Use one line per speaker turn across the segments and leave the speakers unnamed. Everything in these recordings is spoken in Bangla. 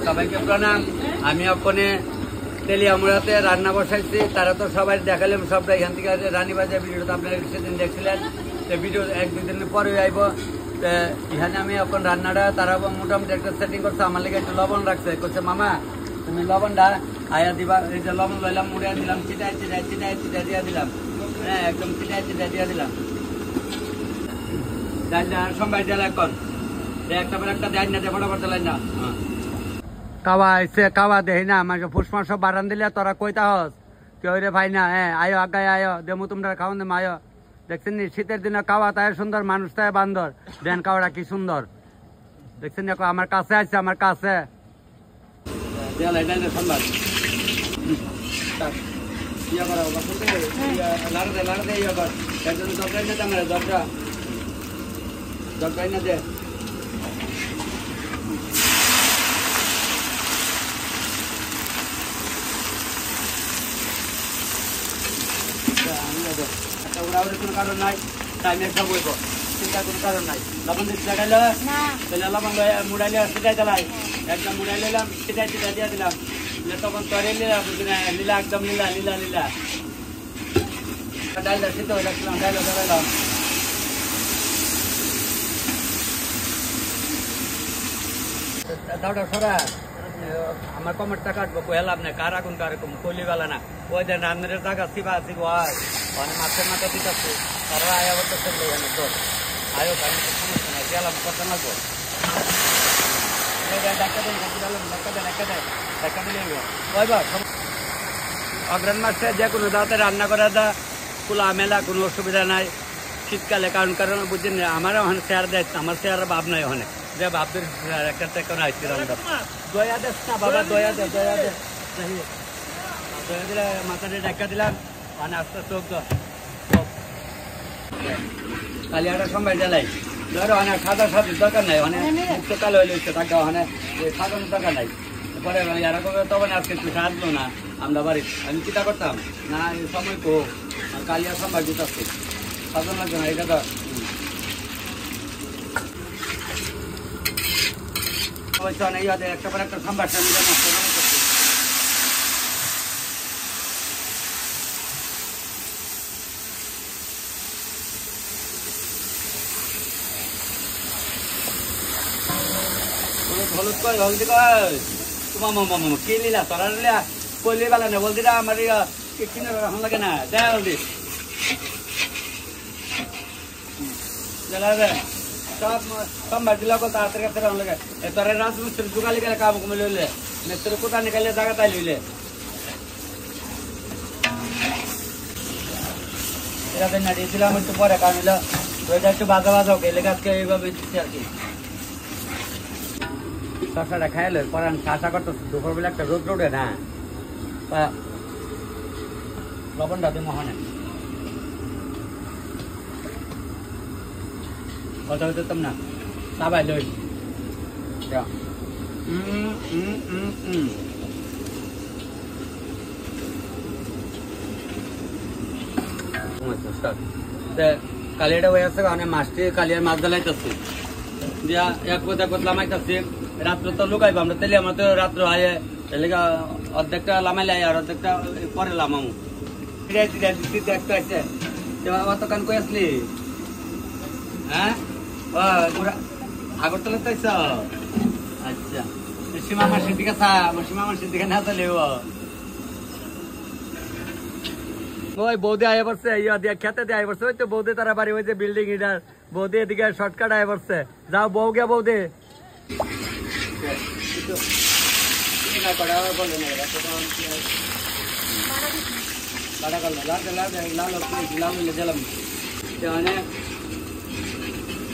সবাইকে প্রণাম। আমি ওখানে তেলিয়ামুড়াতে রান্না বসাইছি, তারা তো সবাই দেখালাম, সবটা এখান থেকে রানীবাজার ভিডিওটা আপনারা সেদিন দেখছিলেন। তো ভিডিও 1-2 দিন পরে আইব। তো এখানে আমি এখন রান্নাটা তারা মোটামুটি একটা সেটিং করছে, আমার লেগে একটু লবণ রাখছে, করছে মামা তুমি লবণটা আয়া দিবা। এই যে লবণ লইলাম, মুড়ে দিলাম, চিটাই দিয়ে দিলাম। হ্যাঁ, একদম চিটাই দিয়ে দিলাম। ডালটা সবাই ডাল এখন একটা পর একটা দেয় না, ফটাফট চালাই না। কাওয়া আইসে, কাওয়া দেয় না আমাকে ফুসফাস সব বারান দিলে তোরা কইতা হস কেউ রে ভাই না। হ্যাঁ, আয়ো আগায় আয়ো, দেমু তোমরা খাওয়ান দেম আয়ো। দেখছেন নি শীতের দিনে কাওয়া তাই সুন্দর, মানুষ তাই বান্দর। দেন কাওয়াটা কি সুন্দর দেখছেন, দেখো আমার কাছে আছে, আমার কাছে না দে। কোনো কারণ নাই, টাইমে সব হইব, চিন্তার কোনো কারণ নাই। লবণ দিয়ে লাগাইলে তাহলে লবণ মুড়াইলে সেটাই চালাই, একদম মুড়াই নিলাম, সেটাই দিয়ে দিলাম। তখন তরে লীলা একদম লীলা ডাইলটা সিদ্ধ হয়ে রাখছিলাম, ডাইলটা ধরাইলাম। দাওটা সরা, আমার কমেন্টটা কাটবো, কইলাম না কার আগুন কার কইলি বেলা না। ওই যে রান্নার জায়গা শিবা আসি হয় মানে মাছের মাথা দিতেছে, তারা আয়া বলতে তোর আয়ো সমস্যা নাই, গেলাম কথা লাগবো। অগ্রাণ মাসে যে কোনো দাওয়াতে রান্না করা দা খোলা মেলা, কোনো অসুবিধা নাই শীতকালে। কারণ বুঝছেন আমার ওখানে শেয়ার দেয়, আমার শেয়ার ভাব নাই ওখানে, যে ভাবদের একটা টেকা আসছে রান্না। দয়া দেশ না বাবা, দয়া দে দিলে মাথাটা ডাক্কা দিলাম, মানে আস্তে চোখ কালিয়াটা সময় জ্বালাই। ধরো অনেক সাদা সাদুর দরকার নাই, অনেক মুক্ত কালো হইলে টাকা অনেক সাজানোর দরকার নাই। পরে এরকম তখন আজকে একটু সাজলো না আমরা বাড়ি, আমি চিন্তা করতাম না সময় তো কালিয়া সময় দিতে সাজানো লাগবে না। এটা তো একটা পর একটা সম্ভার হলুদ কই হলদি কই তোমার মামা কি লিলা তোরা লিলা কইলি বেলা না বলদি না আমার কিনে এখন লাগে না দেয় হলদি সব সম্ভার দিলা কো তাড়াতাড়ি এখন লাগে। তোরা রাজমিস্ত্রি জোগালি গেলে কাম কমে লইলে মিস্ত্রি কোথা নিকালে জায়গা তাই লইলে এরা না দিয়েছিলাম একটু পরে, কারণ হলো ওইটা একটু বাজা গেলে গাছকে এইভাবে দিচ্ছি আর কি। শসাটা খাইলে পরে আমি চাষা করতো, দুপুরবেলা একটা রোদ রোডে না লবণটা দিয়ে মহানে কথা হইতাম না সবাই লই কালিয়াটা হয়ে আসছে, অনেক মাছটি কালিয়ার মাছ জ্বালাইতেছি দিয়া এক কথা লামাইতেছি। রাত্রে তো লুকাইবো আমরা, তাহলে আমরা তো রাত্র আয়ে অর্ধেকটা লামাইলে আর অর্ধেকটা পরে লামামু। একটা আছে অতকান কই আসলি? হ্যাঁ, আগরতলা তো আইস? আচ্ছা, সীমা মাসির দিকে সীমা মাসির দিকে না চলে ওই বৌদি আয় পড়ছে, ইয়া দিয়া খেতে দিয়ে আয় পড়ছে। ওই তো বৌদি তারা বাড়ি, ওই যে বিল্ডিং এটার বৌদি এদিকে শর্টকাট আয় পড়ছে। যাও বউ গে বৌদি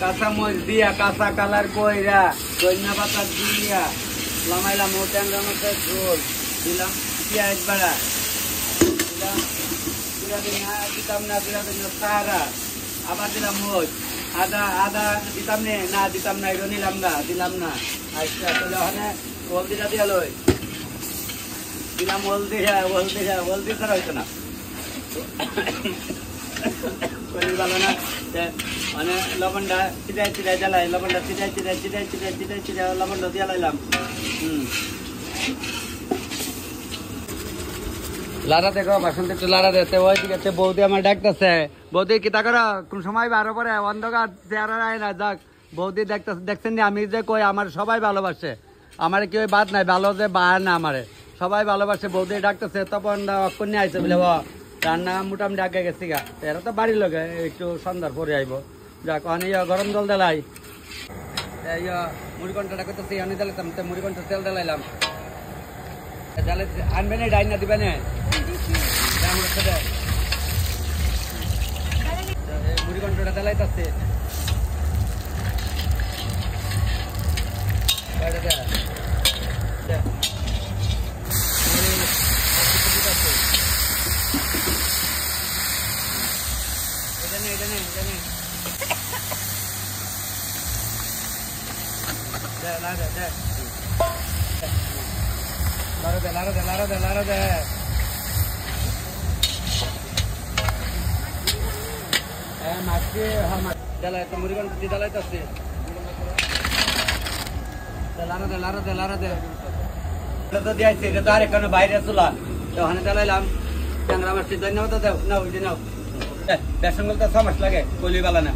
কাঁচা মরিচ দিয়া কাঁচা কালার কইরা ধনিয়া পাতা দিয়া লামাইলাম, ওটান রান্নাতে ঝোল দিলাম, পেঁয়াজ বাড়া দিতাম না সারা, আবার দিলাম মোচ আদা দিতাম না দিতাম না, এটা নিলাম না দিলাম না। আচ্ছা তাহলে হলদিটা দিয়া লই দিলাম, হলদি ছাড়া হইতো না, ভালো না মানে লবণটা চিটাই চিটাই জ্বালাই লবণটা চিটাই চিটাই চিটাই চিটাই চিটাই চিটাই লবণটা দিয়ে লাইলাম লারা দেখো বাসন্তী একটু লারা দিতে ওই ঠিক আছে বৌদি আমার ডাকতেছে বৌদি কিতা করো কোন সময় আরো পরে অন্ধকার চেহারা না যাক বৌদি দেখতেছে দেখছেন না আমি যে কই আমার সবাই ভালোবাসে আমার কেউ বাদ নাই ভালো যে বাহার না আমারে সবাই ভালোবাসে বৌদি ডাকতেছে তখন অক্ষণ নিয়ে আইসে বলে রান্না মোটামুটি আগে গেছি গা এরা তো বাড়ির লোক একটু সন্ধ্যার পরে আইব যাক অনেক গরম জল দেলাই মুড়ি ঘন্টাটা করতেছি অনেক জ্বালাতাম মুড়ি ঘন্টা তেল জ্বালাইলাম আনবে না ডাইনা দিবে না মুড়ি ঘন্টাটা জ্বালাইতেছে লারা দে মাছকে জ্বালাই তো মুড়ি ঘন্টা দিয়ে জ্বালাইতেছে লারা দে তো দিয়েছে এটা তো আর এখানে বাইরে চলা তো ওখানে জ্বালাইলাম ট্যাংরা মাছটি ধন্যবাদ দাও না ওই নাও বেসন গুলতে 6 মাস লাগে কলি বেলা না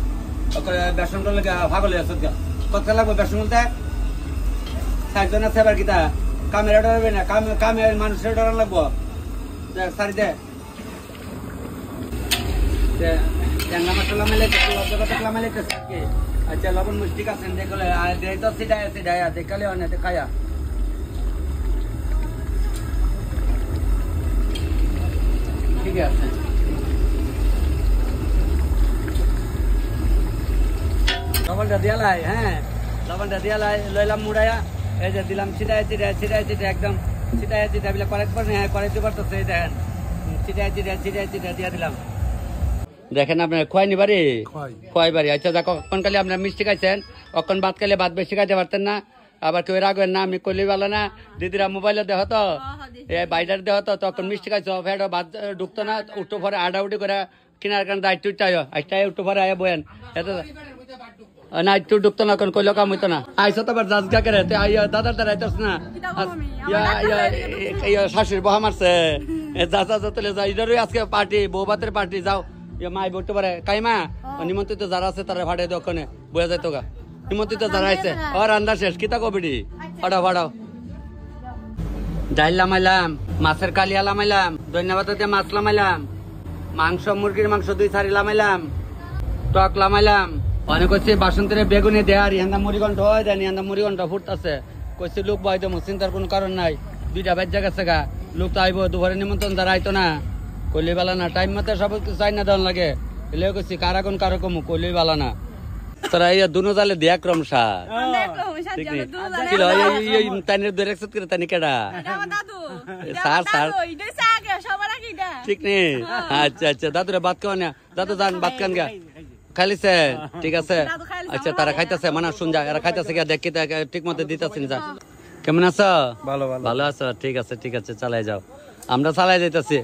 বেসন গুলো ভাগল কত লাগবে বেসন গুলতে 60 জন আছে এবার কিতা কামেরা ডরাবে না কামে মানুষের ডরান লাগবো সারি দে ট্যাংরা মশলা মেলে মেলে আচ্ছা লবণ মিষ্টি আছে দেখলে দেয় তো সিডাই দেখালে অনেক খায়া ঠিক আছে লবণটা দিয়ালাই হ্যাঁ লবণটা দিয়ালাই লইলাম মুড়াইয়া এই যে দিলাম ছিটাই একদম ছিটাই বলে কয়েকবার হ্যাঁ করাইতে পারতেছে দেখেন ছিটাই দিয়া দিলাম দেখেন আপনার খোয়াইনি বাড়ি খোয়াই বাড়ি আচ্ছা দেখ কখন কালে আপনার মিষ্টি খাইছেন কখন ভাত খাইলে ভাত বেশি খাইতে পারতেন না আবার কেউ রাখবেন না আমি কলি বলো না দিদিরা মোবাইলে দেহ তো বাইরের দেহ তো তখন মিষ্টি খাইছ ফের ভাত ঢুকতো না উঠো পরে আডাউডি করে কিনার কারণ দায়িত্ব আইটাই উঠো পরে আয় বয়েন এত না একটু ঢুকতো না কোন কইলো কাম হইতো না আইসো তো আবার জাজগা করে দাদার দ্বারা আইতাস না শাশুড়ি বহা মারছে যাচা তোলে যাই আজকে পার্টি বউ ভাতের পার্টি যাও মাই বলতে পারে কাইমা নিমন্ত্রিত যারা আছে তারা ভাড়াই দো ওখানে বয়ে যাইতো গা নিমন্ত্রিত যারা আছে ও রান্না শেষ কিতা কবিডি ভাড়াও ডাইল লামাইলাম মাছের কালিয়া লামাইলাম ধন্যবাদ দিয়ে মাছ লামাইলাম মাংস মুরগির মাংস 2-4 লামাইলাম টক লামাইলাম অনেক কইছে বাসন্তের বেগুনি দেয়ার ইহান্দা মুড়ি ঘন্ট হয় দেন ইহান্দা মুড়ি ঘন্ট ফুটতেছে কইছে লোক বাইতে চিন্তার কোনো কারণ নাই 2টা বাজে গেছে গা লোক তো আইব দুপুরে নিমন্ত্রণ যারা আইতো না কইলে বেলা না টাইম মতো সব চাই না দেওয়ান লাগে এলে কইছি কারা কোন কারো কমু কইলে বেলা না তোরা এই দুনো জালে দিয়া ক্রম সা ঠিক এই তাইনের ধরে একসাথে করে তানি কেডা স্যার ঠিক নেই আচ্ছা দাদুরে ভাত খাওয়া না দাদু যান ভাত খান গা খাইলিছে ঠিক আছে আচ্ছা তারা খাইতেছে মানে শুন যা এরা খাইতেছে গিয়া দেখি ঠিক মতো দিতেছি যা কেমন আছো ভালো আছো ঠিক আছে চালাই যাও আমরা চালাই যাইতেছি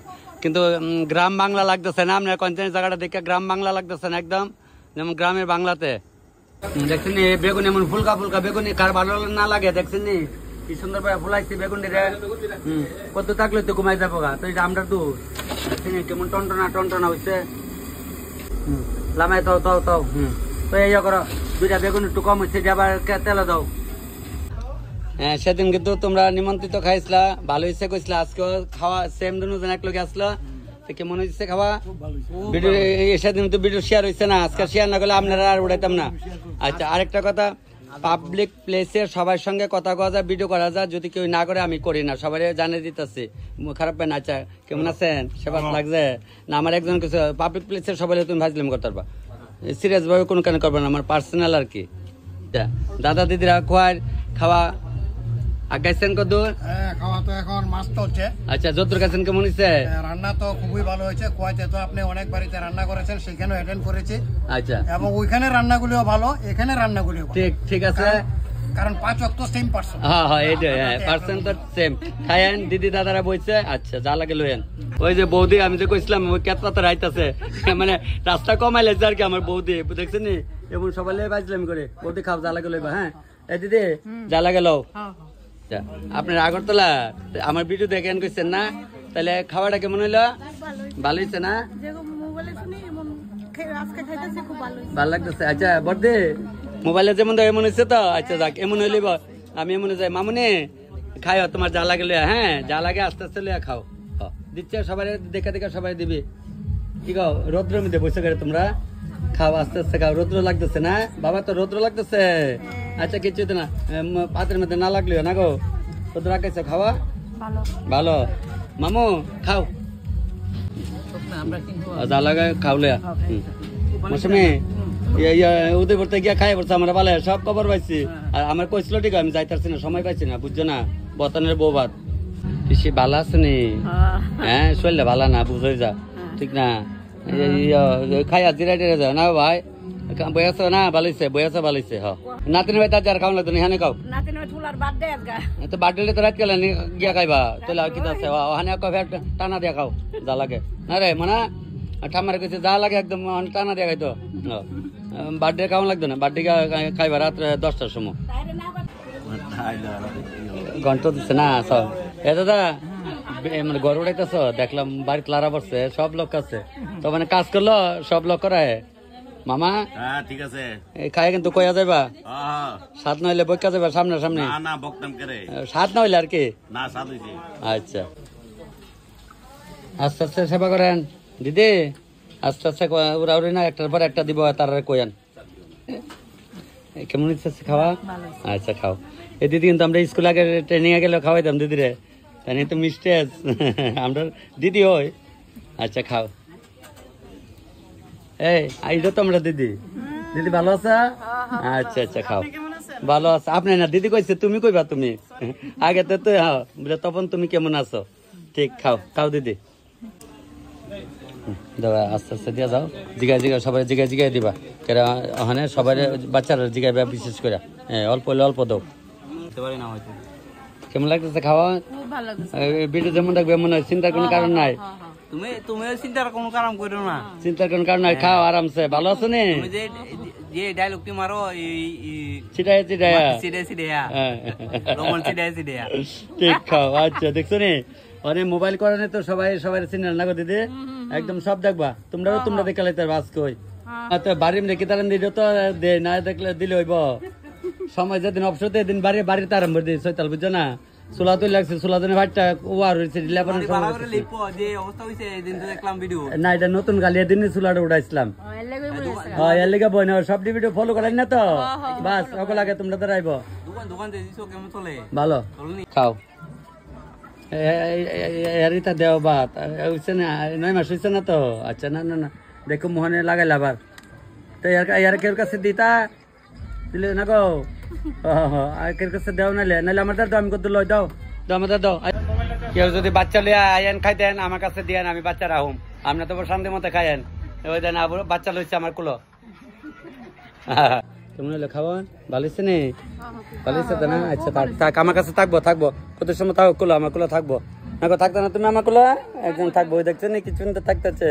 কিন্তু গ্রাম বাংলা লাগতেছে না আপনার কন্টেন্ট জায়গাটা দেখে গ্রাম বাংলা লাগতেছে না একদম যেমন গ্রামের বাংলাতে দেখছেন বেগুন এমন ফুলকা বেগুনি কার ভালো না লাগে দেখছেন কি সুন্দর ভাবে ফুলাইছে বেগুন কত থাকলে তো ঘুমাই যাবো গা তো এটা আমরা তো কেমন টনটনা হয়েছে লামাই তো তো এই করো 2টা বেগুন একটু কম হচ্ছে আবার তেলে দাও হ্যাঁ সেদিন কিন্তু তোমরা নিমন্ত্রিত খাইছিলা ভালো হয়েছে কইছিলা আজকে খাওয়া সেম দুজন এক লোকে আসলো কেমন হয়েছে খাওয়া ভিডিও সেদিন তো ভিডিও শেয়ার হয়েছে না আজকে শেয়ার না করলে আপনারা আর উড়াইতাম না আচ্ছা আরেকটা কথা পাবলিক প্লেসে সবার সঙ্গে কথা কওয়া যায় ভিডিও করা যায় যদি কেউ না করে আমি করি না সবাই জানিয়ে দিতেছি খারাপ পাই না আচ্ছা কেমন আছেন সেবা লাগছে না আমার একজন কিছু পাবলিক প্লেসে সবাই তুমি ভাজলাম করতে পারবা সিরিয়াস ভাবে কোনো কেন করবে না আমার পার্সোনাল আর কি দাদা দিদিরা খাওয়া আগাইছেন কত
খাওয়া তো এখন মাছ চলছে
আচ্ছা যতটুকু গেছেন কেমন হয়েছে
রান্না তো খুবই ভালো হয়েছে কুয়াইতে তো আপনি অনেক বাড়িতে রান্না করেছেন সেখানেও অ্যাটেন্ড করেছি
আচ্ছা
এবং ওইখানে রান্নাগুলিও ভালো এখানে রান্নাগুলিও
ঠিক আছে
কারণ 5 ওয়াক্ত সেম পারসন।
হ্যাঁ হ্যাঁ এইটাই, হ্যাঁ পার্সেন্ট তো সেম। খায়েন দিদি দাদারা বইছে, আচ্ছা যা লাগে লইয়েন। ওই যে বৌদি আমি যে কইছিলাম ওই কেতপাতা রাইতাছে, মানে রাস্তা কমাই লাগছে আর কি আমার বৌদি, দেখছেন নি এমন সবাই লে বাজলাম করে। বৌদি খাও যা লাগে লইবা। হ্যাঁ এই দিদি যা লাগে লও। আপনার আগরতলা আমার ভিডিও দেখেন কইছেন না, তাহলে খাওয়াটা কেমন হইলো? ভালো হয়েছে না? ভালো লাগতেছে। আচ্ছা বর্দি মোবাইলে যেমন এমন হয়েছে তো, আচ্ছা যাক এমন হইলে আমি এমন যাই মামুনি খাইও তোমার যা লাগে লইয়া, হ্যাঁ যা লাগে আস্তে আস্তে লইয়া খাও। দিচ্ছে সবাই দেখা দেখা সবাই দিবি। কি খাও রৌদ্র মধ্যে বসে গেলে তোমরা খাও, আস্তে আস্তে খাও। রৌদ্র লাগতেছে না বাবা? তো রৌদ্র লাগতেছে। আচ্ছা কিছু না পাতের মধ্যে না লাগলিও না গো, রৌদ্র রাখাইছো খাওয়া ভালো। মামু খাও যা লাগে খাওলে। মৌসুমি উদয় করতে গিয়া খাই পড়ছে আমার ভালো সব খবর পাইছি। আর আমার কইছিল ঠিক আমি যাইতারছি না, সময় পাইছি না বুঝছো না। বতনের বউ ভাত বেশি ভালো আছে নি? হ্যাঁ শরীরটা ভালো না বুঝে যা, ঠিক না? খাইয়া জিরাই টিরাই যাও না ভাই, বইয়াছ না ভালোইছে, বইয়াছ ভালোইছে। হ নাতিনি ভাই তার খাও লাগতো না, হ্যাঁ খাও তো বার্থডে তো রাত গেলে গিয়া খাইবা তাহলে আর কি আছে ওখানে টানা দিয়া খাও যা লাগে না রে মানে ঠাম্মারে কইছে যা লাগে একদম টানা দিয়া খাইতো। বার্থডে খাওয়া লাগতো না, বার্থডে খাইবা রাত্রে 10টার সময়। ঘন্টা দিচ্ছে না সব। এ দাদা মানে গড় উড়াইতেছ দেখলাম, বাড়ি ক্লারা পড়ছে, সব লোক আছে তো মানে কাজ করলো সব লোক করায়। মামা ঠিক আছে খাই কিন্তু কইয়া যাইবা, সাত নইলে বইকা যাইবা সামনে সামনে, সাত না হইলে আর কি। আচ্ছা আস্তে আস্তে সেবা করেন দিদি, আস্তে আস্তে উড়া উড়ি না, একটার পর একটা দিব তার কইয়ান। কেমন ইচ্ছা খাওয়া? আচ্ছা খাও। এই দিদি কিন্তু আমরা স্কুল আগে ট্রেনিং এ গেলে খাওয়াইতাম দিদিরে, তাই তো মিষ্টি আমরা দিদি হই। আচ্ছা খাও। এই আইডো তো আমরা দিদি, দিদি ভালো আছা? আচ্ছা আচ্ছা খাও ভালো আছে। আপনি না দিদি কইছে তুমি কইবা, তুমি আগে তো তখন তুমি কেমন আছো? ঠিক খাও খাও দিদি দাদা আস্তে আস্তে দিয়া যাও। জিগাই জিগাই সবাই জিগাই জিগাই দিবা, কেরা ওখানে সবাই বাচ্চারা জিগাইবা বিশেষ করে। হ্যাঁ অল্প হলে অল্প দাও। কেমন লাগতেছে খাওয়া? ভিডিও যেমন থাকবে এমন হয়, চিন্তার কোনো কারণ নাই।
তুমি চিন্তার কোনো কারণ করো না,
চিন্তার কোনো কারণ নাই, খাও আরামসে। ভালো আছো নি?
যে ডায়লগটি মারো
চিটাই চিটাইয়া
সিডে সিডেয়া রমন সিডে সিডেয়া
ঠিক খাও। আচ্ছা দেখছো নি অনেক মোবাইল করানে তো সবাই সবাই চিনেন না গো দিদি, একদম সব দেখবা তোমরাও, তোমরা দেখালে তার বাস কই বাড়ির রেখে তার দিলে তো দে না দেখলে দিলে হইব। সময় যেদিন অবসর দিন বাড়িতে আরম্ভ দিয়ে সৈতাল বুঝছো না, চুলা তুই লাগছে, চুলা দিনে ভাতটা ওয়ার হয়েছে না, এটা নতুন গালি দিন চুলাটা উঠাইছিলাম। হ্যাঁ এর লেগে বই না সব ভিডিও ফলো করেন না তো, বাস সকল আগে তোমরা তো আইব ভালো খাও। এরিতা দেও ভাত হইছে না, 9 মাস হইছে না তো। আচ্ছা না না না দেখো মোহনে লাগাইলা আবার তো এর কেউ কাছে দিতা দিলে না গো। কেউ কাছে দেও নাইলে নাইলে আমার দাও, আমি কত লই দাও দাও আমাদের দাও। কেউ যদি বাচ্চা লিয়া আইন খাইতেন আমার কাছে দিয়েন, আমি বাচ্চা রাহুম, আপনি তো শান্তি মতো খাইয়েন। ওই দেন বাচ্চা লইছে আমার কুলো। কেমন হলো খাওয়ান? ভালো হচ্ছে নি? ভালো হচ্ছে তো না? আচ্ছা থাক আমার কাছে থাকবো থাকবো কত সময় থাকো কুলো, আমার কুলো থাকবো না গো, থাকতো না তুমি আমার কুলো একদম থাকবো। ওই দেখছো নি কিছু তো থাকতেছে,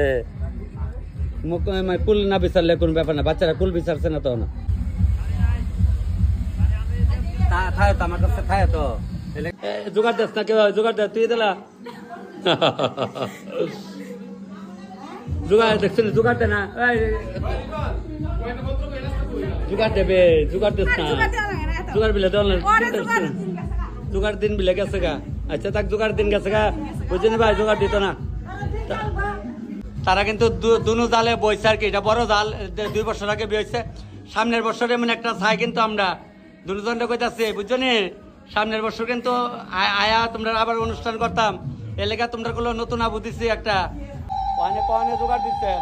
কুল না বিচারলে কোন ব্যাপার না, বাচ্চারা কুল বিচারছে না তো না। থায় তো আমার কাছে থায় তো জোগাড় দেস না, কেউ জোগাড় দে তুই দিলা জোগাড় দেখছো জোগাড় দে না, জোগাড় দেবে জোগাড় দেস না, জোগাড় বিলে দেওয়া জোগাড় দিন বিলে গেছে গা। আচ্ছা তাক জোগাড় দিন গেছে গা, বুঝলি ভাই জোগাড় দিত না। তারা কিন্তু দুনো জালে বইছে আর কি, এটা বড় জাল 2 বছর আগে বইছে। সামনের বছরে এমন একটা চাই কিন্তু আমরা দুজনটা কইতাছি বুঝছো নি, সামনের বছর কিন্তু আয়া তোমরা আবার অনুষ্ঠান করতাম, এলাকা তোমরা গুলো নতুন আবু দিছি একটা কনে কনে জোগাড় দিচ্ছে।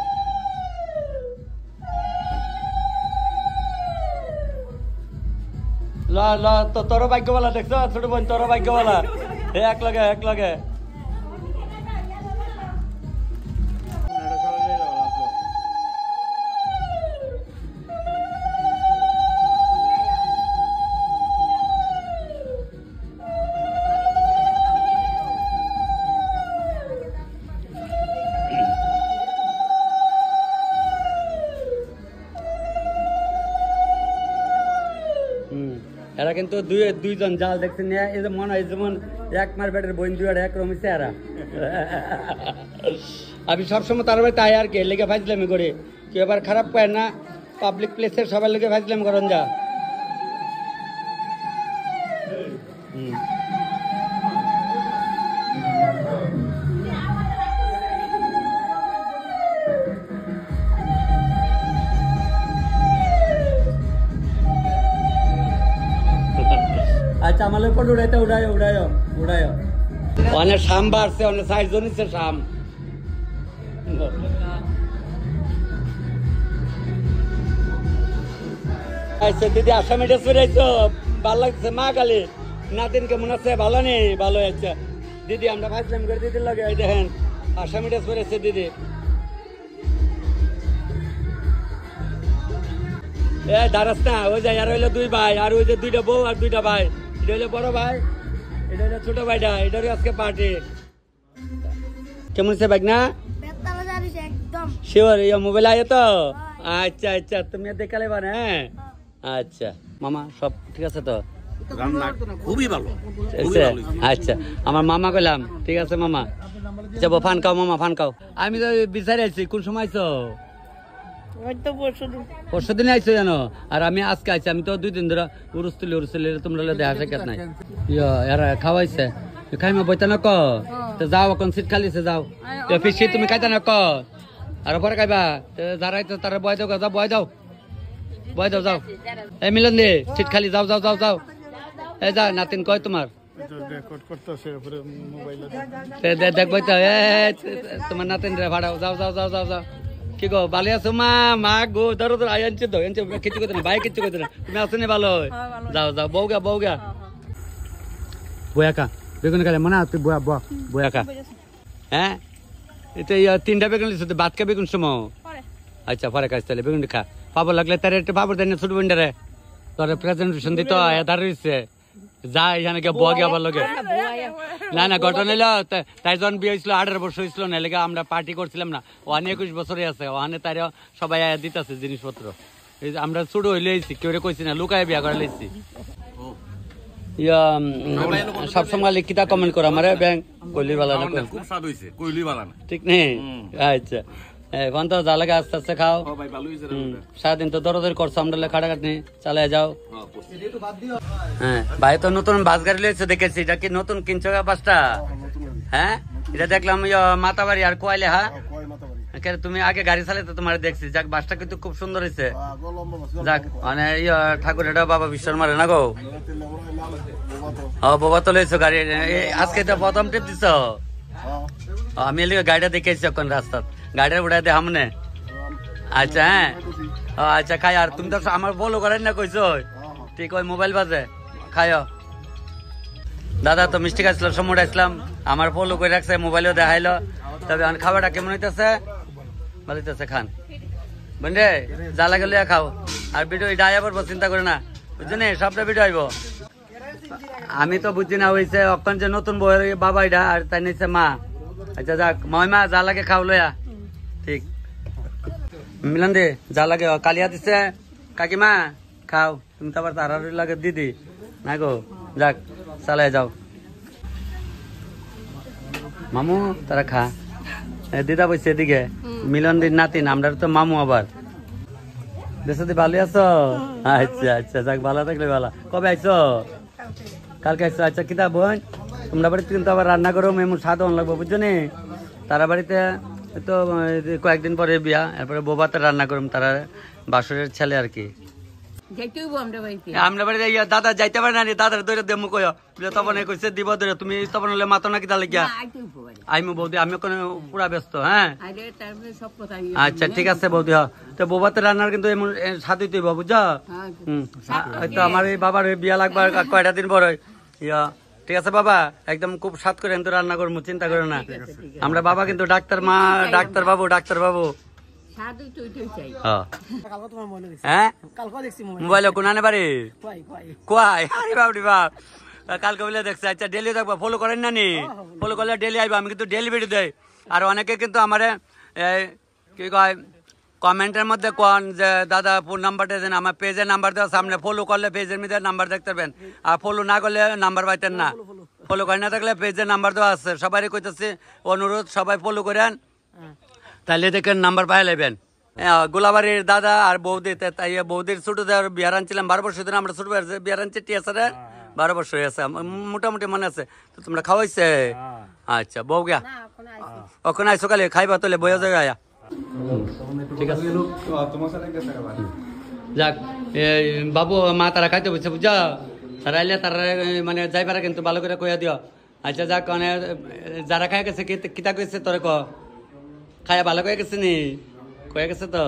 ল ল তোর ভাগ্যওয়ালা দেখছো ছোট বোন, তোর ভাগ্যওয়ালা এক লগে কিন্তু দুইজন জাল দেখছেন এই যে মনে হয় যেমন এক মার বেটের বোন দুই এক রমি চেহারা আমি সবসময় তার তাই আর কি লেগে ফাইজলামি করি কেউ এবার খারাপ পায় না পাবলিক প্লেসে সবার লেগে ফাইজলামি করেন যা আচ্ছা আমার উপর উড়াইতে উড়ায় অনেক শাম বাড়ছে অনেক 60 জন নিচ্ছে শাম আচ্ছা দিদি আসামি ড্রেস পরেছো ভালো লাগছে মা কালী নাতিন কেমন আছে ভালো নেই ভালো আচ্ছা দিদি আমরা ফাইজলাম করে দিদির লাগে দেখেন আসামি ড্রেস পরেছে দিদি এ দাঁড়াস না ওই যে আর হইলো 2 ভাই আর ওই যে 2টা বউ আর 2টা ভাই এটা হলো বড় ভাই এটা হলো ছোট ভাইটা এটারই আজকে পার্টি কেমন আছে ভাই না
একদম
শিওর ইয়া মোবাইল আয় তো আচ্ছা আচ্ছা তুমি দেখালে বানা হ্যাঁ আচ্ছা মামা সব ঠিক আছে তো
খুবই ভালো
আচ্ছা আমার মামা কইলাম ঠিক আছে মামা যাবো ফান খাও মামা ফান খাও আমি তো বিচারে আছি কোন সময় আইছো পরশু দিন আইছো জানো আর আমি আজকে আইছি আমি তো 2 দিন ধরে উরুস্তুলি তোমরা দেখা সাক্ষাৎ নাই এরা খাওয়াইছে খাইমা বইতা না ক তো যাও এখন সিট খালিছে যাও ফিসি তুমি খাইতা না ক আর পরে খাইবা যারা তো তারা বয় দাও যাও বয় দাও যাও এই মিলন দে সিট খালি যাও যাও যাও যাও এই যা নাতিন কয় তোমার দেখবো তো তোমার নাতিন রে ভাড়াও যাও যাও যাও যাও যাও কি গো ভালো আছো মা গো ধরো ধরো আনছে তো কিছু করতে না ভাই কিছু করতে না তুমি আসো নি ভালো যাও যাও বউগা বয়াকা বেগুন খালে মনে তুই বয়াকা হ্যাঁ এটা 3টা বেগুন লিখছে ভাত কা বেগুন সময় আচ্ছা পরে কাজ তাহলে বেগুন খা পাবো লাগলে তার একটা পাবো দেন ছোট বোনটারে তোর প্রেজেন্টেশন দিত এধার রয়েছে যা এখানে গিয়ে বয়া গিয়ে লগে না ঘটনা হইলো তাই যখন বিয়ে হয়েছিল 18 বছর হয়েছিল না লেগে আমরা পার্টি করছিলাম না ওখানে 21 বছরে আছে ওখানে তার সবাই দিতেছে জিনিসপত্র আমরা ছোট হইলে কেউ কইছি না লুকায় বিয়া করে লাইছি সবসময় লিখিতা কমেন্ট করো আমার ব্যাংক কইলির বালা না
খুব স্বাদ হইছে কইলি বালা না
ঠিক নেই আচ্ছা এখন তো যা লাগে আস্তে আস্তে খাও সারাদিন তো দরদরি করছো আমরা খাটাখাটি চালিয়ে যাও হ্যাঁ ভাই তো নতুন বাস গাড়ি লইছে দেখেছি এটা কি নতুন কিনছো বাসটা হ্যাঁ এটা দেখলাম মাতাবাড়ি আর কোয়াইলে হ্যাঁ তুমি আগে গাড়ি চালাতে তোমার দেখছি যাক বাসটা কিন্তু খুব সুন্দর হয়েছে যাক মানে ঠাকুর এটা বাবা বিশ্বকর্মারে না গো বাবা তো লইছো গাড়ি আজকে তো প্রথম ট্রিপ দিছ আমি গাড়িটা দেখেছি এখন রাস্তা গাড়ির উড়াই দে সামনে আচ্ছা হ্যাঁ আচ্ছা খাই আর তুমি তো আমার বলো করেন না কইছো ঠিক ওই মোবাইল বাজে খাইও দাদা তো মিষ্টি খাইছিল সমুদ্র আসলাম আমার ফলো করে রাখছে মোবাইলও দেখাইলো তবে খাবারটা কেমন হইতেছে ভালো হইতেছে খান বুঝলে যা লাগে লইয়া খাও আর ভিডিও এটা আয়া পড়বো চিন্তা করে না বুঝছো নি সবটা ভিডিও আইব আমি তো বুঝছি না হয়েছে অক্ষণ যে নতুন বউয়ের বাবা এটা আর তাই নিচ্ছে মা আচ্ছা যাক মা যা লাগে খাও লইয়া ঠিক মিলন দে যা লাগে কালিয়া দিছে কাকিমা খাও তুমি তো আবার তার লাগে দিদি না গো যাক চালাই যাও মামু তারা খা দিদা বসে এদিকে মিলন দিন নাতিন আমরা তো মামু আবার দেশে ভালো আছো আচ্ছা আচ্ছা যাক ভালো থাকলে ভালো কবে আইছো কালকে আইছো আচ্ছা কিতা বোন তোমরা বাড়িতে কিন্তু আবার রান্না করো এমন স্বাদ লাগবো বুঝছো নি তারা বাড়িতে তো কয়েকদিন পরে বিয়া এরপরে বোবাতে রান্না করুম তারা বাসরের ছেলে আর কি আমরা বাড়িতে দাদা যাইতে পারে না দাদার ধরে দেমু কয় তখন কইছে দিব ধরে তুমি তখন হলে মাতো না কিতা লাগিয়া আইমু বৌদি আমি ওখানে পুরা ব্যস্ত হ্যাঁ আচ্ছা ঠিক আছে বৌদি তো বোবাতে রান্নার কিন্তু এমন স্বাদ হইতে বুঝছো তো আমার এই বাবার বিয়া লাগবার কয়টা দিন পর ইয়া ঠিক আছে বাবা একদম খুব স্বাদ করে কিন্তু রান্না করবো চিন্তা করো না আমরা বাবা কিন্তু ডাক্তার মা ডাক্তার বাবু হ্যাঁ মোবাইল কোনানে বাড়ি কোয়াই বাবরি বাপ কালকে বলে দেখছে আচ্ছা ডেলি দেখবো ফলো করেন না নি ফলো করলে ডেলি আইবা আমি কিন্তু ডেলি ভিডিও দেয় আর অনেকে কিন্তু আমার কি কয় কমেন্টের মধ্যে কোন যে দাদা ফোন নাম্বারটা দেন, আমার পেজের নাম্বার দেওয়া সামনে, ফলো করলে পেজের মধ্যে নাম্বার দেখতে পারবেন, আর ফলো না করলে নাম্বার পাইতেন না। ফলো করে না থাকলে পেজের নাম্বার দেওয়া আছে, সবারই কইতেছি অনুরোধ সবাই ফলো করেন, তাহলে দেখেন নাম্বার পাই নেবেন। গোলাবাড়ির দাদা আর বৌদি, তাই বৌদির ছোট দেওয়ার বিহার আনছিলাম 12 বছর ধরে, আমরা ছোট বিহার আনছি টিয়াসারে 12 বছর হয়েছে মোটামুটি মনে আছে। তো তোমরা খাওয়াইছে? আচ্ছা, বউ গিয়া ওখানে আইসো কালে খাইবা তোলে বইয়া জায়গা আয়া। ঠিক আছে যাক, বাবু মা তারা খাইতে বসে বুঝা, তারা আইলে তারা মানে যাইবার কিন্তু ভালো করে কইয়া দিও। আচ্ছা যাক, মানে যারা খাই গেছে কিতা কইছে তোরে ক খাইয়া ভালো কয়ে গেছে নি? কয়ে গেছে তো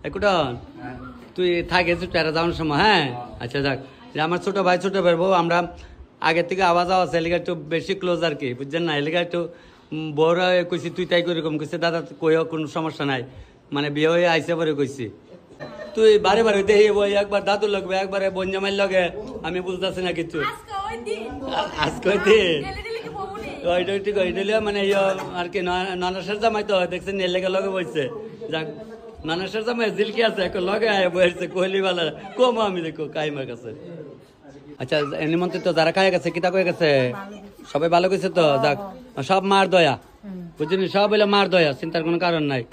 একুটন তুই থাকে চুটারা যাওয়ার সময়। হ্যাঁ আচ্ছা যাক, আমার ছোট ভাই ছোট ভাই বউ আমরা আগের থেকে আওয়াজ আছে, এলাকা একটু বেশি ক্লোজ আর কি, বুঝছেন না? এলাকা একটু বউরা কইছি তুই তাই কইরকম কইছে, দাদা কইও কোনো সমস্যা নাই, মানে বিয়ে হয়ে আইসে পরে কইছি তুই বারে বারে দেখি বই একবার দাদু লাগবে একবারে বঞ্জামাইল লগে, আমি বুঝতেছি না কিছু। আজকে ওইটা ঠিক ওইটা মানে আর কি নানাসের জামাই তো দেখছেন এলাকা লগে বসছে। যাক, নানাসের জামাই জিলকি আছে এক লগে আয় বসছে কোহলিওয়ালা কম, আমি দেখো কাইমার কাছে। আচ্ছা নিমন্ত্রিত যারা খাই গেছে কিতা কয়ে গেছে সবাই ভালো কইছে তো? যাক, সব মার দয়া, বুঝলি? সব হইলে মার দয়া, চিন্তার কোনো কারণ নাই।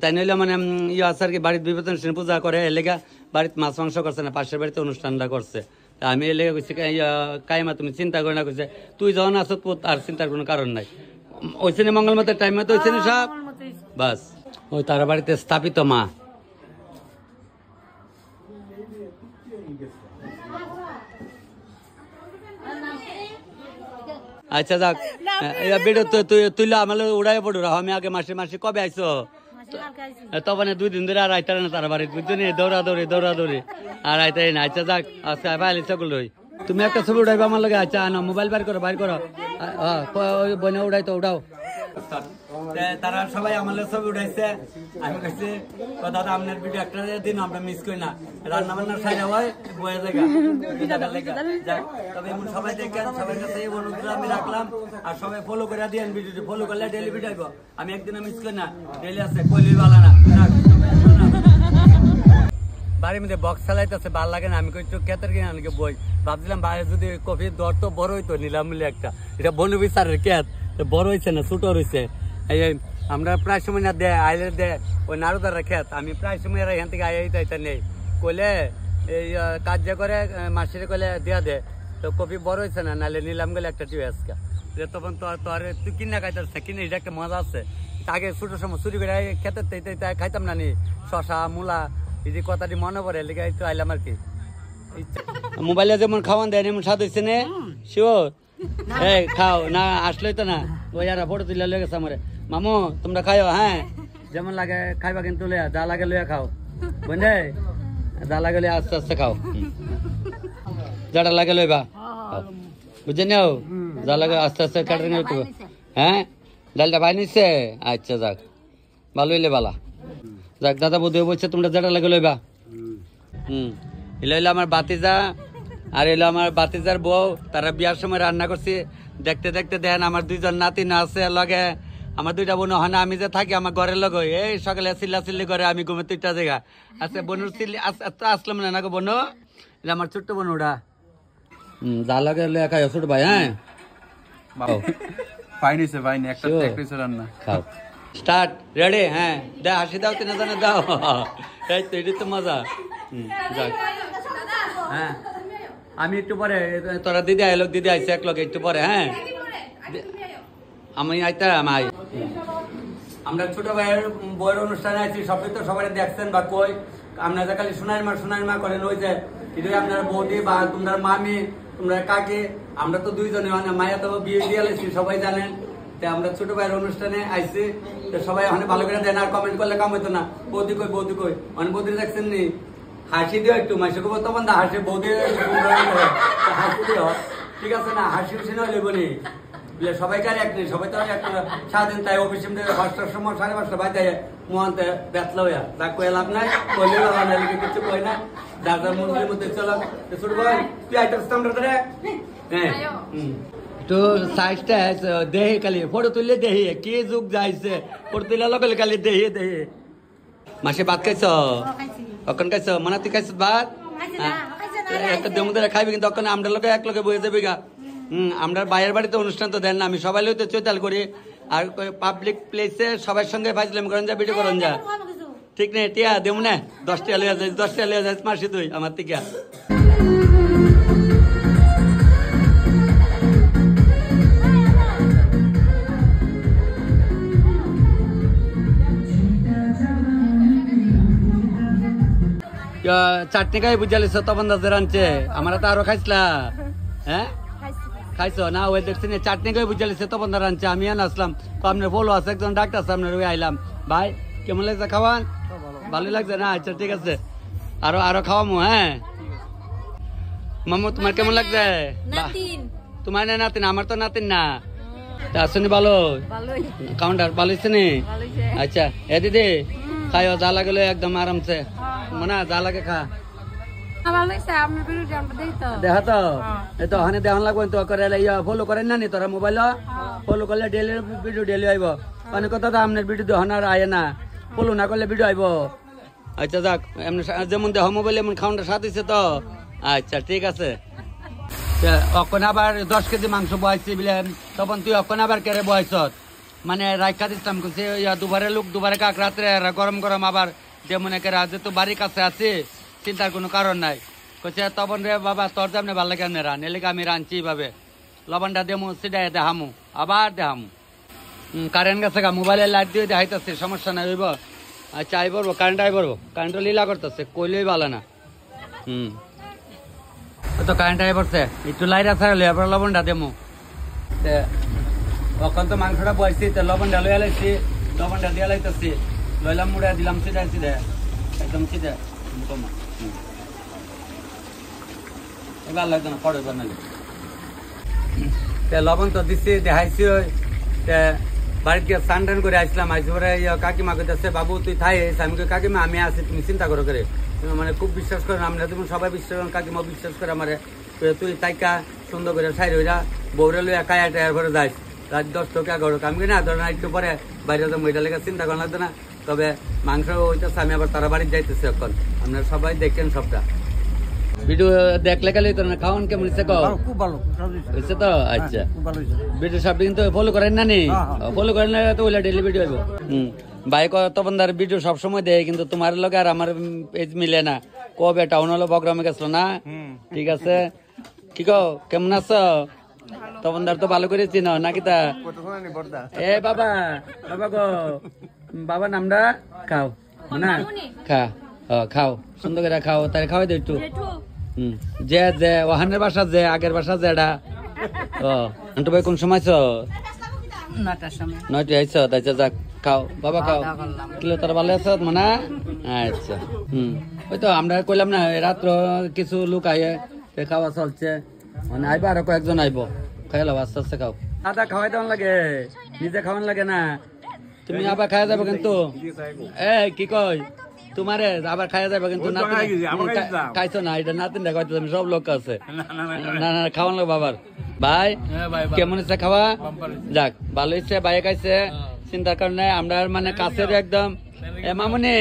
তাই নইলে মানে ইয়ে আছে আর কি, বাড়িতে বিবেচনা পূজা করে এলাকা, বাড়িতে মাছ মাংস করছে না, পাশের বাড়িতে অনুষ্ঠানটা করছে। আমি এলাকা কইছি কাইমা তুমি চিন্তা করে না, কইছে তুই যখন আসত আর চিন্তার কোনো কারণ নাই। ওইখানে মঙ্গল মতের টাইম মতো ওইখানে সব বাস। ওই তার বাড়িতে স্থাপিত মা। আচ্ছা যাক, বেড়ে তুইলা আমার উড়াই পড়ো, আমি আগে মাসে মাসে কবে আইসো? তখন 2 দিন ধরে আর আইতারে না তার বাড়িতে, বুঝলি? দৌড়াদৌড়ি আর আইতাই না। আচ্ছা যাক, আচ্ছা ভাই সকল তুমি একটা ছবি উঠাইবা আমার লগে। আচ্ছা না, মোবাইল বাইর করো বনে উড়াই তো উঠাও। তারা সবাই আমার ছবি উঠাইছে, আমি কাছে দাদা আপনার ভিডিও একটা দিন আমরা মিস করি না, রান্না বান্নার সাইডে হয় বয়ে জায়গা। তবে এমন সবাই দেখেন, সবার কাছে অনুরোধ আমি রাখলাম, আর সবাই ফলো করে দিয়েন ভিডিওটি, ফলো করলে ডেলি ভিডিও আইব, আমি একদিনও মিস করি না, ডেলি আছে কইলি ভালো না। বাড়ির মধ্যে বক্স চালাইতেছে, ভাল লাগে না, আমি একটু কেতের কিনে আনকে বই ভাবছিলাম বাইরে যদি কফি দর তো বড় হইতো, নিলাম মিলে একটা, এটা বনু বিচারের কেত বড় হয়েছে না ছোট রয়েছে। এই আমরা প্রায় সময় না দেয় আইলে দেয় ওই নারুদারের ক্ষেত, আমি প্রায় সময় এখান থেকে আইতা নেই কইলে এই কার্য করে মাসিরে কইলে দেয়া দে, তো কফি বড় হয়েছে না, নাহলে নিলাম গেলে একটা টিউ আজকে। তখন তোর তুই কিনা খাইতে কিনে, এটা একটা মজা আছে। আগে ছোট সময় চুরি করে খেতে খাইতাম না নি, শশা মূলা, এই যে কথাটি মনে পড়ে লিখে একটু আইলাম আর কি। মোবাইলে যেমন খাওয়ান দেয় এমন স্বাদ হয়েছে না? শিওর? এই খাও না, আসলেই তো না ওই আর ফটো তুলে লয়ে গেছে আমার মামু, তোমরা খাইও। হ্যাঁ যেমন লাগে খাইবা, কিন্তু লইয়া যা লাগে লইয়া খাও, বুঝলে? যা লাগে লইয়া আস্তে আস্তে খাও, যাটা লাগে লইবা, বুঝে নাও, যা লাগে আস্তে আস্তে কাটে নিও। হ্যাঁ ডালটা ভাই নিচ্ছে? আচ্ছা যাক, ভালো হইলে বালা। যাক, দাদা বৌদি বলছে তোমরা যেটা লাগে লইবা। এলো হইলো আমার বাতিজা, আর এলো আমার বাতিজার বউ, তারা বিয়ার সময় রান্না করছি। দেখতে দেখতে দেখেন আমার 2জন নাতি না আছে লগে, আমার 2টা বোন হয় না, আমি যে থাকি আমার ঘরের লগে, এই সকালে চিল্লাচিল্লি করে, আমি ঘুমে 2টা জায়গা আছে। বোনুর চিল্লি আসলাম না গো বোন, এটা আমার ছোট্ট বোন, ওটা যা লাগে খাই ছোট ভাই। হ্যাঁ খাও, স্টার্ট, রেডি? হ্যাঁ দে, হাসি দাও, 3 জনে দাও, এই তো এটি তো মজা। যাক, হ্যাঁ আমি একটু পরে, তোরা দিদি আইলো, দিদি আইসে এক লগে একটু পরে। হ্যাঁ আমি আইতা আমি আমরা ছোট ভাইয়ের বইয়ের অনুষ্ঠানে আছি, সবাই তো সবাই দেখছেন বা কই আপনারা খালি সোনার মা করেন, ওই যে আপনার বৌদি বা তোমরা মামি, তোমরা কাকে, আমরা তো 2 জনে মায়া তো বিয়ে দিয়ে আলাইছি, সবাই জানেন। আমরা ছোট ভাইয়ের অনুষ্ঠানে আইছি, সবাই অনেক ভালো করে দেন, আর কমেন্ট করলে কাম হইতো না, বৌদি কই অনেক বৌদি দেখছেন নি, হাসি দিও একটু, মাসে তখন হাসি বৌদি হাসি দিও, ঠিক আছে না? হাসি হুসি নয় লেবনি সবাইকে আর এক নেই, সবাই তো এক সারাদিন তাই অফিস 5টার সময় 5:30 বাজে মহান্তে বেতলা হইয়া, তা কয়ে লাভ নাই, কইলে লাভ নাই, কিছু কই না, যার যার মন্দিরের মধ্যে চলো। ছোট ভাই তুই আইটাস আমরা ধরে, হ্যাঁ তো সাইজটা দেহে খালি ফটো তুললে দেহে কি যুগ যাইছে, ফটো তুলে লগে খালি দেহে মাসে ভাত খাইছ অখন খাইছ মানে তুই খাইছ ভাত একটা দেমুদের খাইবি কিন্তু অখন আমরা লোকে এক লোকে বয়ে যাবি গা আমরা বাইরের বাড়িতে অনুষ্ঠান তো দেন না আমি সবাই লোক চৈতাল করি আর পাবলিক প্লেসে সবার সঙ্গে ফাইজলাম করেন যা ভিডিও করেন যা ঠিক নেই টিয়া দেবো না 10 টাকা লিয়া যাই 10 টাকা লিয়া যাই মাসি তুই আমার থেকে চাটনি খাই বুঝালিস তপন দাসের আনছে আমরা তো আরো খাইছিলা হ্যাঁ খাইছো না ওই দেখছি চাটনি খাই বুঝালিস তপন দাস আনছে আমি আসলাম তো আপনার বলো আছে একজন ডাক্তার সামনে ওই আইলাম ভাই কেমন লাগছে খাওয়ান ভালো লাগছে না আচ্ছা ঠিক আছে আরো খাওয়ামো হ্যাঁ মামু তোমার কেমন লাগছে তোমার না নাতিন আমার তো নাতিন না আসুনি ভালো কাউন্টার ভালো হচ্ছে নি আচ্ছা এ দিদি খাইও যা লাগলে একদম আরামসে মনে যা লাগে খা দেখা তো এই তো ওখানে দেখান লাগবে তো করে ফলো করেন না নি তোরা মোবাইল ফলো করলে ডেলি ভিডিও ডেলি আইব অনেক কথা তো আপনার ভিডিও দেখান আর আয় না ফলো না করলে ভিডিও আইব আচ্ছা যাক এমনি যেমন দেহ মোবাইল এমন খাওয়ানটা সাথ হয়েছে তো আচ্ছা ঠিক আছে অখন আবার 10 কেজি মাংস বয়াইছি বলে তখন তুই অখন আবার কেড়ে বয়াইছ মানে রাইখা দিতাম করছে দুবারে লোক দুবারে কাক রাত্রে গরম গরম আবার যেমন একেরা যেহেতু বাড়ির কাছে আছে চিন্তার কোনো কারণ নাই কইছে তখন রে বাবা তোর যেমনি ভালো লাগে রান এলে আমি রানছি এইভাবে লবণটা দেমু সিডাই দেখামু আবার দেখামু কারেন্ট গেছে গা মোবাইলের লাইট দিয়ে দেখাইতেছে সমস্যা নাই হইব আচ্ছা আই পড়বো কারেন্ট আই পড়বো কারেন্ট লীলা করতেছে কইলেই ভালো না তো কারেন্ট আই পড়ছে একটু লাইট আছে এবার লবণটা দেমু তখন তো মাংসটা বয়সি তো লবণটা লইয়া লাইছি লবণটা দিয়া লাইতেছি লইলাম মুড়ে দিলাম সিধা সিধা একদম সিধা কমা এবার লাগতো না পড়ে বানালে লবণ তো দিচ্ছি দেখাইছি বাড়িতে গিয়ে স্নান টান করে আসলাম আসি পরে কাকিমা কইতেছে বাবু তুই থাই আমি কাকিমা আমি আছি তুমি চিন্তা করো করে মানে খুব বিশ্বাস করেন আমরা তুমি সবাই বিশ্বাস করেন কাকিমা বিশ্বাস করে আমার তুই তাইকা সুন্দর করে সাইড হইরা বৌরে লইয়া কায়া টায়ার করে যাইস রাত 10 টাকা 11 আমি না ধরেন একটু পরে বাইরে যাবো এটা লেগে চিন্তা করা লাগতো না তবে মাংস হইতেছে আমি আবার তারা বাড়িতে যাইতেছি এখন আপনারা সবাই দেখেন সবটা ভিডিও দেখলে গেলে তো খাওয়ান কেমন হচ্ছে
খুব ভালো
হয়েছে তো আচ্ছা ভিডিও সব কিন্তু ফলো করেন না নি ফলো করেন না তো ওইটা ডেলি ভিডিও হইব বাইক তপনদার ভিডিও সবসময় দেয় কিন্তু তোমার লগে আর আমার পেজ মিলে না কবে টাউন হলো প্রোগ্রামে গেছিল না ঠিক আছে কি কও কেমন আছো তপনদার তো ভালো করে চিনো নাকি তা এ বাবা বাবা গো বাবা নামটা খাও না খাও সুন্দর করে খাও তাই খাওয়াই দে একটু যে যে ওহানের বাসা যে আগের বাসা যেটা ও ভাই কোন সময় আছো
9টার সময়
9টায় আইছো তাই যাক খাও বাবা খাও কিলো তোর ভালো আছো মানে আচ্ছা ওই তো আমরা কইলাম না রাত্র কিছু লোক আইয়ে খাওয়া চলছে মানে আইবা আরো কয়েকজন আইবো খাইলাম আস্তে আস্তে খাও আদা খাওয়াই দেওয়ান লাগে নিজে খাওয়ান লাগে না তুমি আবার খাওয়া যাবে কিন্তু এ কি কই তোমারে আবার খাওয়া যাবে কিন্তু খাইছো না এটা নাতিন দেখা তুমি সব লোক আছে না না খাওয়ান লাগবে বাবার ভাই কেমন হচ্ছে খাওয়া যাক ভালো হচ্ছে ভাই খাইছে চিন্তার কারণে আমরা মানে কাছের একদম মামনি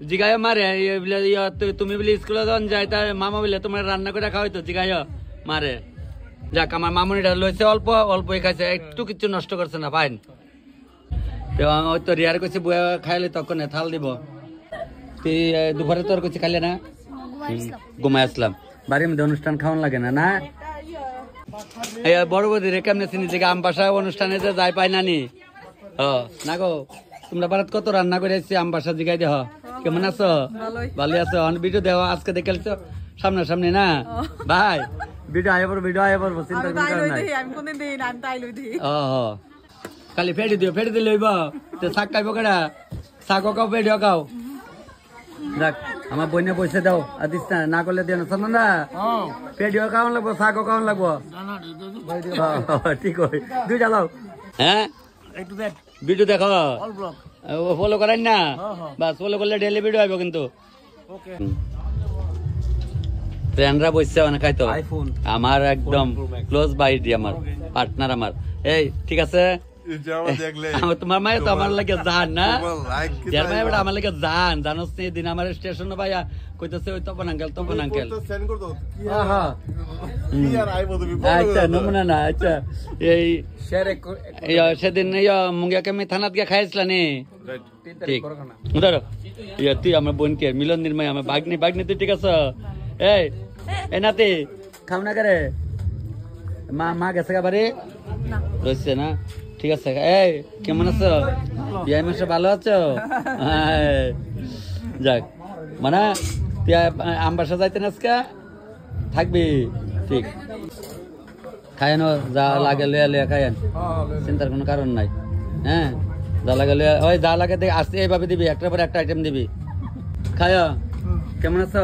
জিগায় মারে তুমি বলে স্কুলে যখন যাই তাই মামা বলে তোমার রান্না করে খাওয়াইতো জিগায় মারে যাক আমার মামনিটা লইছে অল্প অল্পই খাইছে একটু কিছু নষ্ট করছে না ফাইন ওই তো রিয়ার কইছে বয়া খাইলে তখন থাল দিব তুই দুপুরে তোর কিছু খাইলে না ঘুমাই আসলাম বাড়ির মধ্যে অনুষ্ঠান খাওয়ান লাগে না না বড় বৌদি রে কেমনে চিনি যে আম বাসা অনুষ্ঠানে যে যাই পাই নানি না গো তোমরা বারাত কত রান্না করে এসছি আম বাসা জিগাই দেহ কেমন আছো ভালো আছো ভিডিও দেওয়া আজকে দেখেছো সামনাসামনি না ভাই ভিডিও আয় পড়বো চিন্তা খালি ফেড়ি দিলে হইব তো শাক খাইব কেডা শাকও খাও ফেডিও খাও দেখ আমার বইনে পয়সা দাও আর দিস না করলে দিয়ে না শোনো না ফেডিও খাওয়ান লাগবো শাকও খাওয়ান লাগবো ঠিক হয় দুইটা দাও হ্যাঁ ভিডিও দেখো ফলো করেন না বাস ফলো করলে ডেলি ভিডিও আইব কিন্তু ফ্রেন্ডরা বসছে অনেক খাইতো আমার একদম ক্লোজ বাইডি আমার পার্টনার আমার এই ঠিক আছে তোমার মায়ের তো আমার লাগে জান না যার মায়ের বেটা আমার লাগে জান জানোস নি দিন আমার স্টেশন ভাইয়া কইতেছে ওই তপন আঙ্কেল আচ্ছা নমুনা না আচ্ছা এই সেদিন মুঙ্গিয়াকে আমি থানাত গিয়ে খাইছিলা নি ঠিক ধরো তুই আমার বোনকে মিলন নির্ময় আমার বাগনি তুই ঠিক আছে এই নাতি খাও না করে মা গেছে বাড়ি রয়েছে না ঠিক আছে এই কেমন আছো বিয়ে মাসে ভালো আছো যাক মানে তুই আমবাসা যাইতে না আজকে থাকবি ঠিক খায়েন যা লাগে লিয়া লিয়া খায়েন চিন্তার কোনো কারণ নাই হ্যাঁ যা লাগে লিয়া ওই যা লাগে আসতে এইভাবে দিবি একটার পর একটা আইটেম দিবি খায় কেমন আছো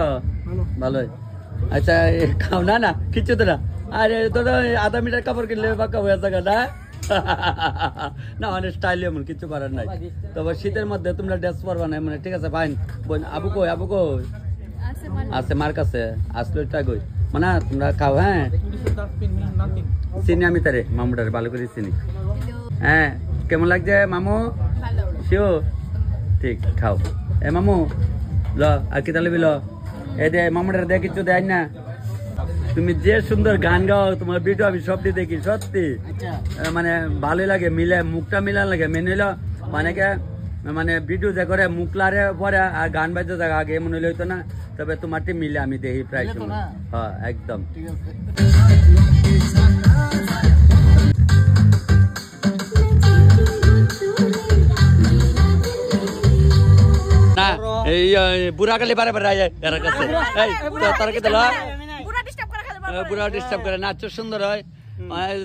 ভালোই আচ্ছা খাও না না কিচ্ছু তো না আরে তোরা আধা মিটার কাপড় কিনলে বাঁকা হয়ে থাকা না না অনেক স্টাইল এমন কিছু করার নাই তবে শীতের মধ্যে তোমরা ড্রেস পরবা না মানে ঠিক আছে ফাইন আবু কই আছে মার কাছে আসলো গই মানে তোমরা খাও হ্যাঁ চিনি আমি তারে মামুটারে ভালো করে চিনি হ্যাঁ কেমন লাগছে মামু শিও ঠিক খাও এ মামু ল আর কি তাহলে বিল এ দে মামুটারে দে কিছু দেয় না তুমি যে সুন্দর গান গাও তোমার ভিডিও আমি সব দিয়ে দেখি সত্যি মানে ভালোই লাগে মিলে মুখটা মিলান লাগে মেনে নিল মানে ভিডিও যে করে মুখ লারে পরে আর গান বাজতে থাকে আগে মনে হইলে হইতো না তবে তোমারটি মিলে আমি দেখি প্রায় সময় হ্যাঁ একদম না এই বুড়াকালি বারে বারে এর কাছে তারা কি দিল বুড়া ডিস্টার্ব করে নাচ সুন্দর হয়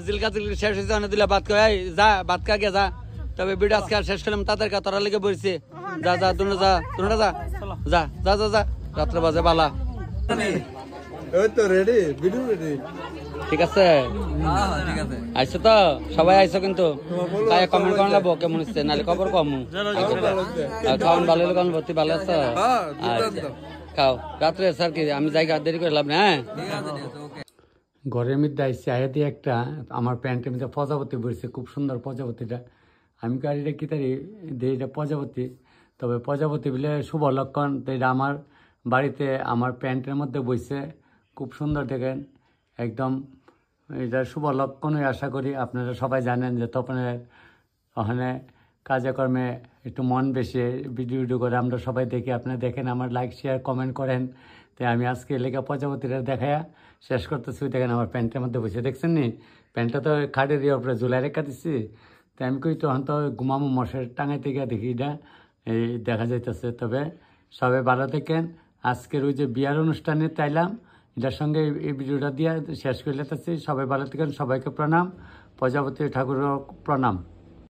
জিলকা জিলকি শেষ হয়েছে অনেক দিলে ভাত খাই যা ভাত খা গে যা তবে ভিডিও আজকে শেষ করলাম তাদের তোরা লেগে বসছে যা তোমরা যা রাত্রে বাজে বালা ঠিক আছে আইসো তো সবাই আইসো কিন্তু কমেন্ট করেন লাগবো কেমন হচ্ছে নাহলে খবর কম খাওয়ান ভালো হলে কেমন ভর্তি ভালো আছে খাও রাত্রে স্যার কি আমি যাই দেরি করে লাভ না হ্যাঁ ঘরের মধ্যে আইসি আয়া দিয়ে একটা আমার প্যান্টের মধ্যে প্রজাপতি বসছে খুব সুন্দর প্রজাপতিটা আমি গাড়িটা কি তারি দিয়ে এটা প্রজাপতি তবে প্রজাপতি বলে শুভ লক্ষণ তো এটা আমার বাড়িতে আমার প্যান্টের মধ্যে বসছে খুব সুন্দর দেখেন একদম এটা শুভ লক্ষণই আশা করি আপনারা সবাই জানেন যে তপনের ওখানে কাজে কর্মে একটু মন বেশি ভিডিও করে আমরা সবাই দেখি আপনারা দেখেন আমার লাইক শেয়ার কমেন্ট করেন তাই আমি আজকে লেখা প্রজাপতিটা দেখায়া শেষ করতেছি দেখেন আমার প্যান্টের মধ্যে বসে দেখছেন নি প্যান্টটা তো খাটের উপরে ঝুলাই রেখা দিচ্ছি তাই আমি কই তখন তো ঘুমামো মশার টাঙাইতে গিয়ে দেখি এটা এই দেখা যাইতেছে তবে সবাই ভালো থাকেন আজকের ওই যে বিয়ার অনুষ্ঠানে তাইলাম এটার সঙ্গে এই ভিডিওটা দিয়ে শেষ করে লেতেছি সবাই ভালো থাকেন সবাইকে প্রণাম প্রজাপতি ঠাকুরও প্রণাম